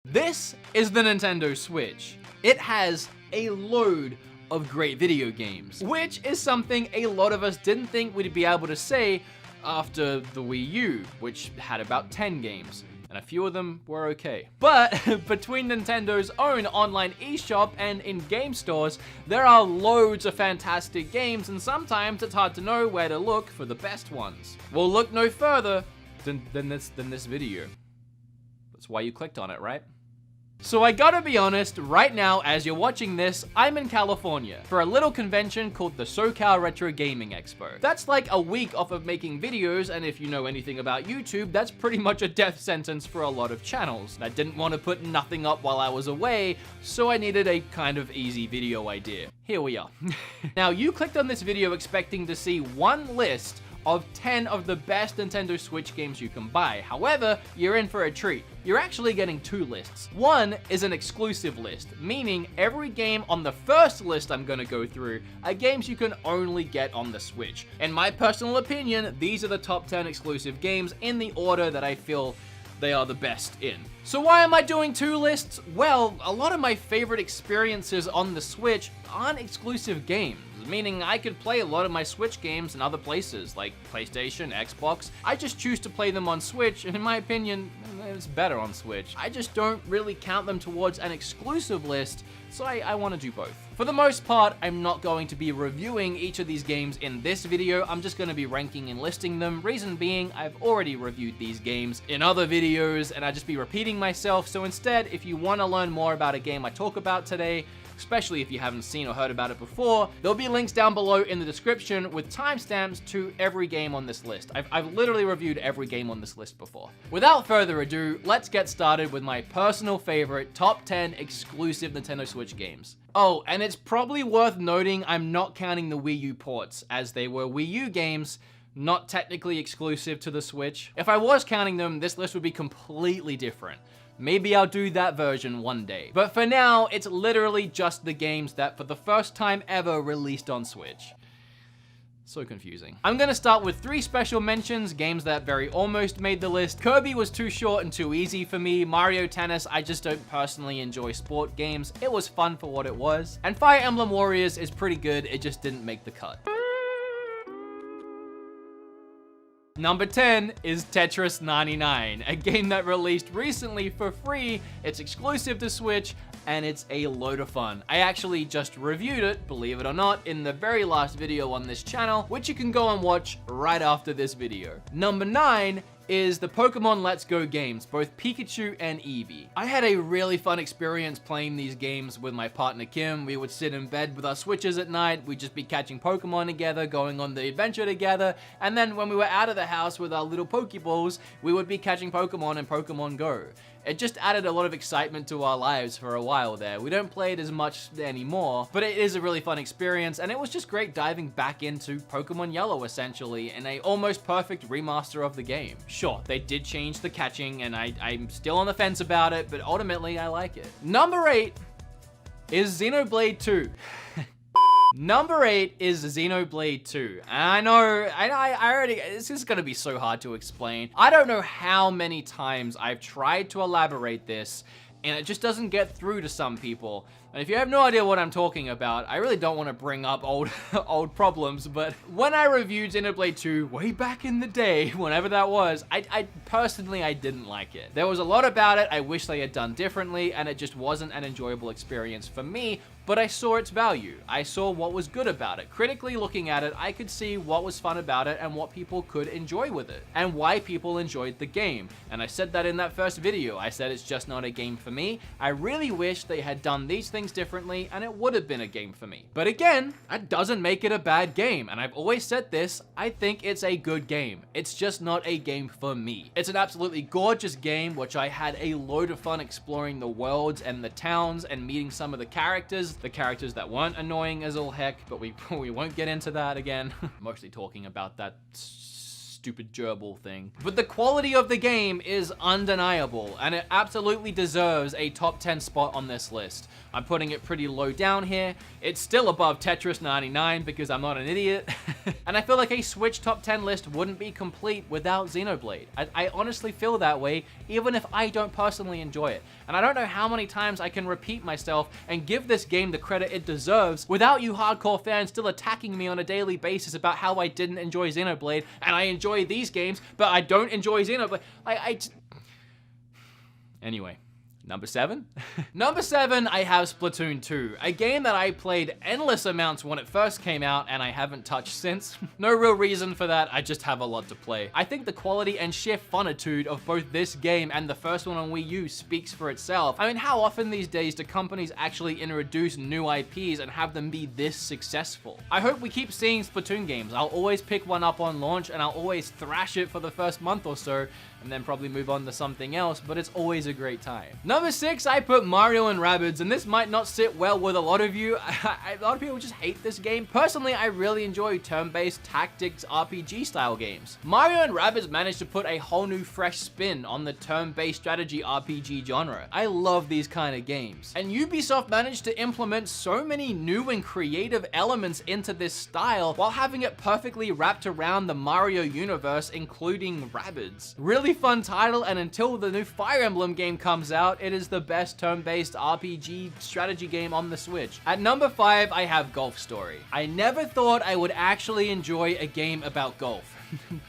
This is the Nintendo Switch. It has a load of great video games, which is something a lot of us didn't think we'd be able to say after the Wii U, which had about 10 games. And a few of them were okay. But between Nintendo's own online eShop and in-game stores, there are loads of fantastic games, and sometimes it's hard to know where to look for the best ones. Well, look no further than this video. That's why you clicked on it, right? So I gotta be honest, right now, as you're watching this, I'm in California for a little convention called the SoCal Retro Gaming Expo. That's like a week off of making videos, and if you know anything about YouTube, that's pretty much a death sentence for a lot of channels. I didn't want to put nothing up while I was away, so I needed a kind of easy video idea. Here we are. Now, you clicked on this video expecting to see one list of 10 of the best Nintendo Switch games you can buy. However, you're in for a treat. You're actually getting two lists. One is an exclusive list, meaning every game on the first list I'm gonna go through are games you can only get on the Switch. In my personal opinion, these are the top 10 exclusive games in the order that I feel they are the best in. So why am I doing two lists? Well, a lot of my favorite experiences on the Switch aren't exclusive games, meaning I could play a lot of my Switch games in other places, like PlayStation, Xbox. I just choose to play them on Switch, and in my opinion, it's better on Switch. I just don't really count them towards an exclusive list, so I want to do both. For the most part, I'm not going to be reviewing each of these games in this video. I'm just going to be ranking and listing them. Reason being, I've already reviewed these games in other videos, and I'd just be repeating myself. So instead, if you want to learn more about a game I talk about today, especially if you haven't seen or heard about it before, there'll be links down below in the description with timestamps to every game on this list. I've literally reviewed every game on this list before. Without further ado, let's get started with my personal favorite top 10 exclusive Nintendo Switch games. Oh, and it's probably worth noting I'm not counting the Wii U ports, as they were Wii U games, not technically exclusive to the Switch. If I was counting them, this list would be completely different. Maybe I'll do that version one day. But for now, it's literally just the games that for the first time ever released on Switch. So confusing. I'm gonna start with 3 special mentions, games that very almost made the list. Kirby was too short and too easy for me. Mario Tennis, I just don't personally enjoy sport games. It was fun for what it was. And Fire Emblem Warriors is pretty good, it just didn't make the cut. Number 10 is Tetris 99, a game that released recently for free. It's exclusive to Switch, and it's a load of fun. I actually just reviewed it, believe it or not, in the very last video on this channel, which you can go and watch right after this video. Number 9 is the Pokemon Let's Go games, both Pikachu and Eevee. I had a really fun experience playing these games with my partner Kim. We would sit in bed with our Switches at night, we'd just be catching Pokemon together, going on the adventure together, and then when we were out of the house with our little Pokeballs, we would be catching Pokemon in Pokemon Go. It just added a lot of excitement to our lives for a while there. We don't play it as much anymore, but it is a really fun experience, and it was just great diving back into Pokemon Yellow, essentially, in a almost perfect remaster of the game. Sure, they did change the catching, and I'm still on the fence about it, but ultimately, I like it. Number 8 is Xenoblade 2. Number 8 is Xenoblade 2. I know, I already, this is gonna be so hard to explain. I don't know how many times I've tried to elaborate this, and it just doesn't get through to some people. And if you have no idea what I'm talking about, I really don't want to bring up old problems, but when I reviewed Xenoblade 2 way back in the day, whenever that was, I personally didn't like it. There was a lot about it I wish they had done differently, and it just wasn't an enjoyable experience for me, but I saw its value. I saw what was good about it. Critically looking at it, I could see what was fun about it and what people could enjoy with it, and why people enjoyed the game. And I said that in that first video. I said it's just not a game for me. I really wish they had done these things differently, and it would have been a game for me. But again, that doesn't make it a bad game, and I've always said this, I think it's a good game. It's just not a game for me. It's an absolutely gorgeous game, which I had a load of fun exploring the worlds and the towns and meeting some of the characters that weren't annoying as all heck, but we won't get into that again. Mostly talking about that stupid gerbil thing. But the quality of the game is undeniable, and it absolutely deserves a top 10 spot on this list. I'm putting it pretty low down here. It's still above Tetris 99 because I'm not an idiot. And I feel like a Switch top 10 list wouldn't be complete without Xenoblade. I honestly feel that way, even if I don't personally enjoy it. And I don't know how many times I can repeat myself and give this game the credit it deserves without you hardcore fans still attacking me on a daily basis about how I didn't enjoy Xenoblade and I enjoy these games, but I don't enjoy Xenoblade. Anyway. Number 7? Number 7, I have Splatoon 2, a game that I played endless amounts when it first came out and I haven't touched since. No real reason for that, I just have a lot to play. I think the quality and sheer funitude of both this game and the first one on Wii U speaks for itself. I mean, how often these days do companies actually introduce new IPs and have them be this successful? I hope we keep seeing Splatoon games. I'll always pick one up on launch and I'll always thrash it for the first month or so, and then probably move on to something else, but it's always a great time. Number 6, I put Mario and Rabbids, and this might not sit well with a lot of you. A lot of people just hate this game. Personally, I really enjoy turn-based tactics RPG style games. Mario and Rabbids managed to put a whole new fresh spin on the turn-based strategy RPG genre. I love these kind of games. And Ubisoft managed to implement so many new and creative elements into this style while having it perfectly wrapped around the Mario universe, including Rabbids. Really fun title, and until the new Fire Emblem game comes out, it is the best turn-based RPG strategy game on the Switch. At number 5, I have Golf Story. I never thought I would actually enjoy a game about golf.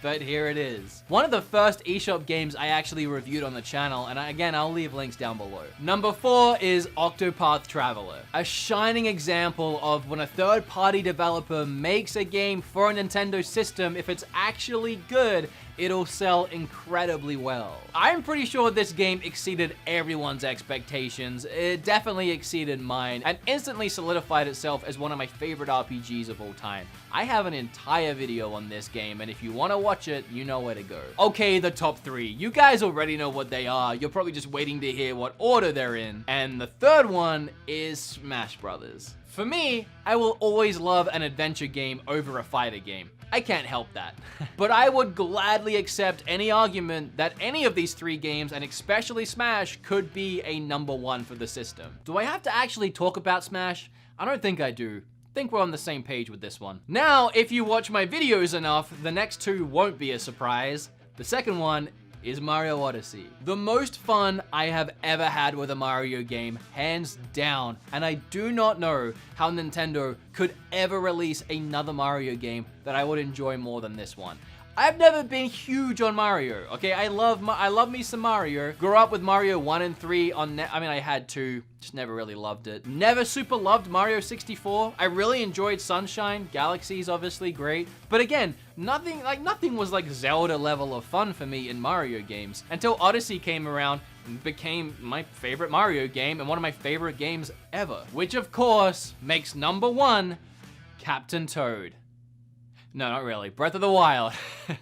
But here it is. One of the first eShop games I actually reviewed on the channel, and again, I'll leave links down below. Number 4 is Octopath Traveler, a shining example of when a third-party developer makes a game for a Nintendo system, if it's actually good, it'll sell incredibly well. I'm pretty sure this game exceeded everyone's expectations. It definitely exceeded mine, and instantly solidified itself as one of my favorite RPGs of all time. I have an entire video on this game, and if you want to watch it, you know where to go. Okay, the top 3. You guys already know what they are. You're probably just waiting to hear what order they're in. And the third one is Smash Brothers. For me, I will always love an adventure game over a fighter game. I can't help that. But I would gladly accept any argument that any of these 3 games, and especially Smash, could be a number 1 for the system. Do I have to actually talk about Smash? I don't think I do. I think we're on the same page with this one. Now, if you watch my videos enough, the next 2 won't be a surprise. The second one is Mario Odyssey. The most fun I have ever had with a Mario game, hands down, and I do not know how Nintendo could ever release another Mario game that I would enjoy more than this one. I've never been huge on Mario, okay? I love me some Mario. Grew up with Mario 1 and 3 on I had 2, just never really loved it. Never super loved Mario 64. I really enjoyed Sunshine. Galaxy's obviously great. But again, nothing was like Zelda level of fun for me in Mario games until Odyssey came around and became my favorite Mario game and one of my favorite games ever. Which of course makes number 1 Captain Toad. No, not really. Breath of the Wild.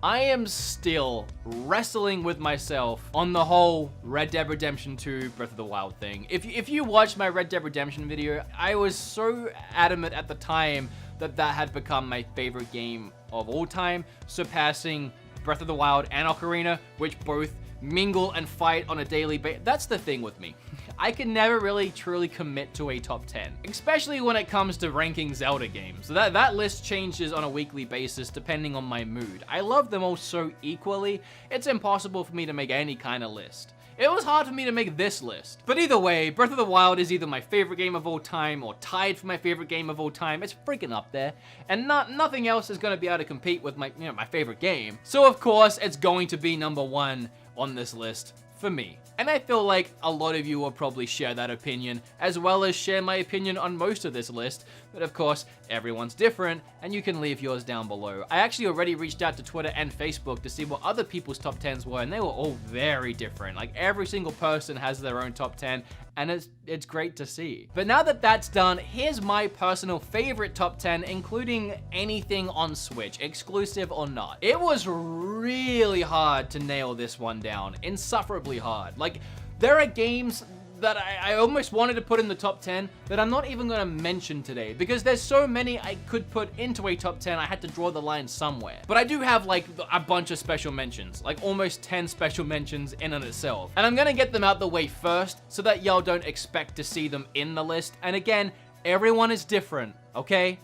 I am still wrestling with myself on the whole Red Dead Redemption 2 Breath of the Wild thing. If you watched my Red Dead Redemption video, I was so adamant at the time that that had become my favorite game of all time, surpassing Breath of the Wild and Ocarina, which both mingle and fight on a daily basis. That's the thing with me. I can never really truly commit to a top 10, especially when it comes to ranking Zelda games. That list changes on a weekly basis depending on my mood. I love them all so equally, it's impossible for me to make any kind of list. It was hard for me to make this list. But either way, Breath of the Wild is either my favorite game of all time or tied for my favorite game of all time. It's freaking up there. And nothing else is going to be able to compete with my favorite game. So of course, it's going to be number 1 on this list for me. And I feel like a lot of you will probably share that opinion, as well as share my opinion on most of this list. But of course, everyone's different, and you can leave yours down below. I actually already reached out to Twitter and Facebook to see what other people's top 10s were, and they were all very different. Like, every single person has their own top 10, and it's great to see. But now that that's done, here's my personal favorite top 10, including anything on Switch, exclusive or not. It was really hard to nail this one down, insufferably hard. Like, there are games that I almost wanted to put in the top 10 that I'm not even going to mention today because there's so many I could put into a top 10. I had to draw the line somewhere. But I do have like a bunch of special mentions, like almost 10 special mentions in and itself. And I'm going to get them out the way first so that y'all don't expect to see them in the list. And again, everyone is different, okay?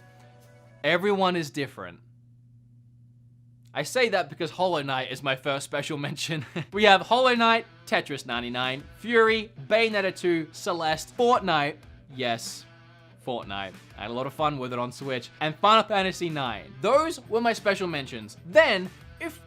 Everyone is different. I say that because Hollow Knight is my first special mention. We have Hollow Knight, Tetris 99, Fury, Bayonetta 2, Celeste, Fortnite, yes, Fortnite. I had a lot of fun with it on Switch, and Final Fantasy 9. Those were my special mentions. Then,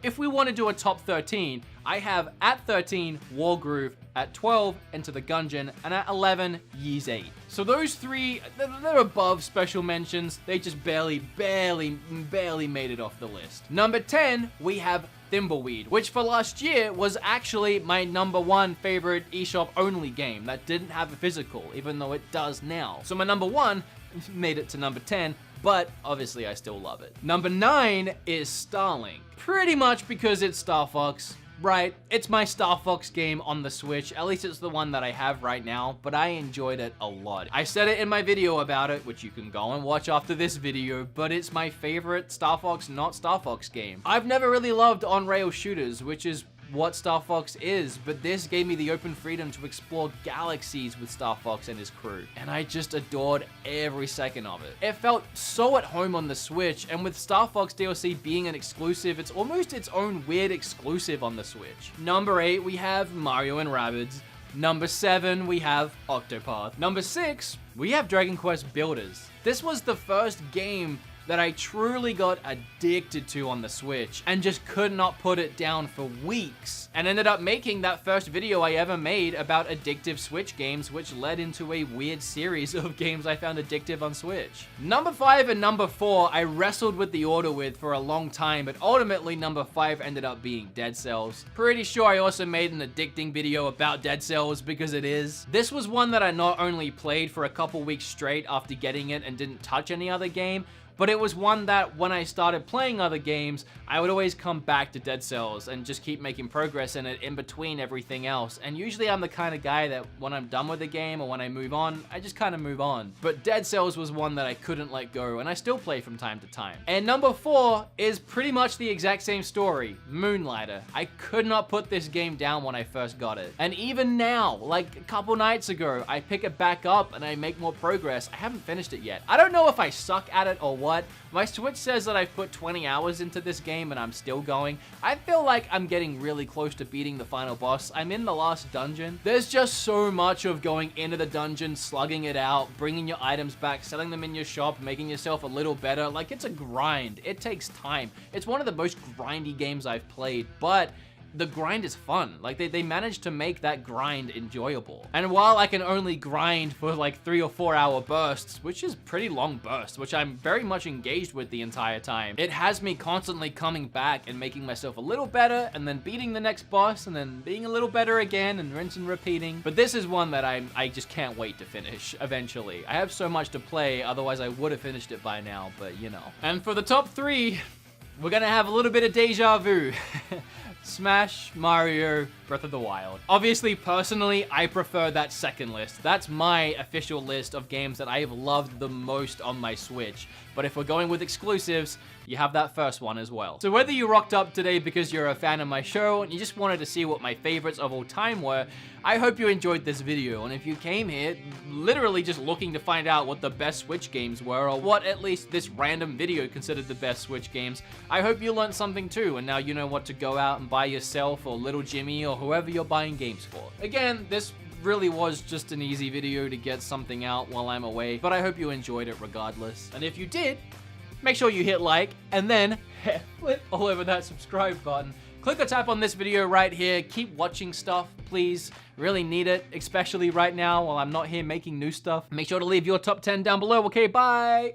if we want to do a top 13, I have at 13, Wargroove, at 12, Enter the Gungeon, and at 11, Ys 8. So those three, they're above special mentions. They just barely made it off the list. Number 10, we have Thimbleweed, which for last year was actually my number 1 favorite eShop only game that didn't have a physical, even though it does now. So my number 1 made it to number 10, but obviously I still love it. Number 9 is Starlink. Pretty much because it's Star Fox. Right, it's my Star Fox game on the Switch, at least it's the one that I have right now, but I enjoyed it a lot. I said it in my video about it, which you can go and watch after this video, but it's my favorite Star Fox, not Star Fox game. I've never really loved on-rail shooters, which is what Star Fox is, but this gave me the open freedom to explore galaxies with Star Fox and his crew, and I just adored every second of it. It felt so at home on the Switch, and with Star Fox DLC being an exclusive, it's almost its own weird exclusive on the Switch. Number 8, we have Mario & Rabbids. Number 7, we have Octopath. Number 6, we have Dragon Quest Builders. This was the first game that I truly got addicted to on the Switch and just could not put it down for weeks, and ended up making that first video I ever made about addictive Switch games, which led into a weird series of games I found addictive on Switch. Number 5 and number 4 I wrestled with the order with for a long time, but ultimately number 5 ended up being Dead Cells. Pretty sure I also made an addicting video about Dead Cells because it is. This was one that I not only played for a couple weeks straight after getting it and didn't touch any other game, but it was one that when I started playing other games, I would always come back to Dead Cells and just keep making progress in it in between everything else. And usually I'm the kind of guy that when I'm done with the game or when I move on, I just kind of move on. But Dead Cells was one that I couldn't let go, and I still play from time to time. And number 4 is pretty much the exact same story, Moonlighter. I could not put this game down when I first got it. And even now, like a couple nights ago, I pick it back up and I make more progress. I haven't finished it yet. I don't know if I suck at it or what. My Switch says that I've put 20 hours into this game and I'm still going. I feel like I'm getting really close to beating the final boss. I'm in the last dungeon. There's just so much of going into the dungeon, slugging it out, bringing your items back, selling them in your shop, making yourself a little better. Like, it's a grind. It takes time. It's one of the most grindy games I've played, but the grind is fun. Like, they managed to make that grind enjoyable. And while I can only grind for like 3 or 4 hour bursts, which is pretty long bursts, which I'm very much engaged with the entire time, it has me constantly coming back and making myself a little better, and then beating the next boss, and then being a little better again, and rinse and repeating. But this is one that I just can't wait to finish eventually. I have so much to play, otherwise I would have finished it by now, but you know. And for the top 3, we're gonna have a little bit of deja vu. Smash, Mario, Breath of the Wild. Obviously, personally, I prefer that second list. That's my official list of games that I have loved the most on my Switch. But if we're going with exclusives, you have that first one as well. So whether you rocked up today because you're a fan of my show and you just wanted to see what my favorites of all time were, I hope you enjoyed this video. And if you came here literally just looking to find out what the best Switch games were, or what at least this random video considered the best Switch games, I hope you learned something too, and now you know what to go out and buy yourself or little Jimmy or whoever you're buying games for. Again, this really was just an easy video to get something out while I'm away, but I hope you enjoyed it regardless. And if you did, make sure you hit like, and then flip all over that subscribe button. Click or tap on this video right here. Keep watching stuff, please. Really need it, especially right now while I'm not here making new stuff. Make sure to leave your top 10 down below. Okay, bye!